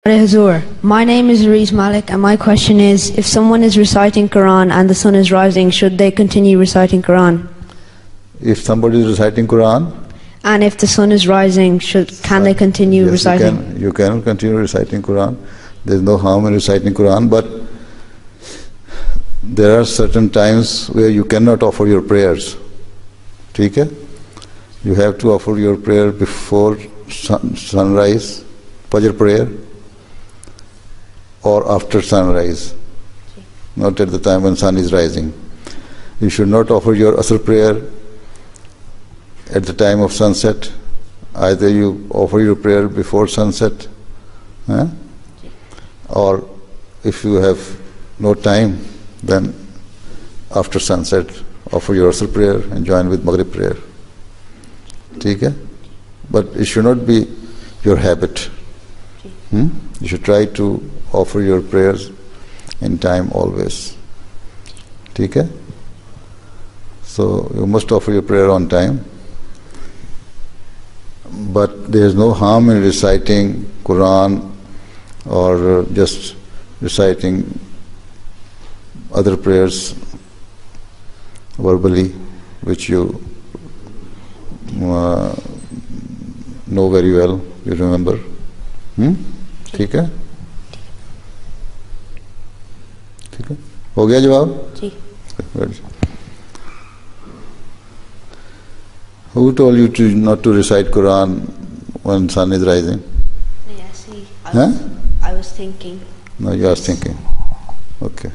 Hazur, my name is Rees Malik and my question is, if someone is reciting Quran and the sun is rising, should they continue reciting Quran? If somebody is reciting Quran? And if the sun is rising, can they continue reciting? You can continue reciting Quran. There is no harm in reciting Quran, but there are certain times where you cannot offer your prayers. ठीक है? You have to offer your prayer before sunrise, Fajr prayer, or after sunrise, not at the time when sun is rising. You should not offer your Asr prayer at the time of sunset. Either you offer your prayer before sunset, or if you have no time, then after sunset offer your Asr prayer and join with Maghrib prayer. ठीक है? But it should not be your habit. You should try to offer your prayers in time always. ठीक है? So you must offer your prayer on time. But there is no harm in reciting Quran or just reciting other prayers verbally, which you know very well, you remember. ठीक है? ठीक है? हो गया जवाब? जी. Who told you not to recite Quran when sun is rising? I was thinking. No, you are thinking. Okay.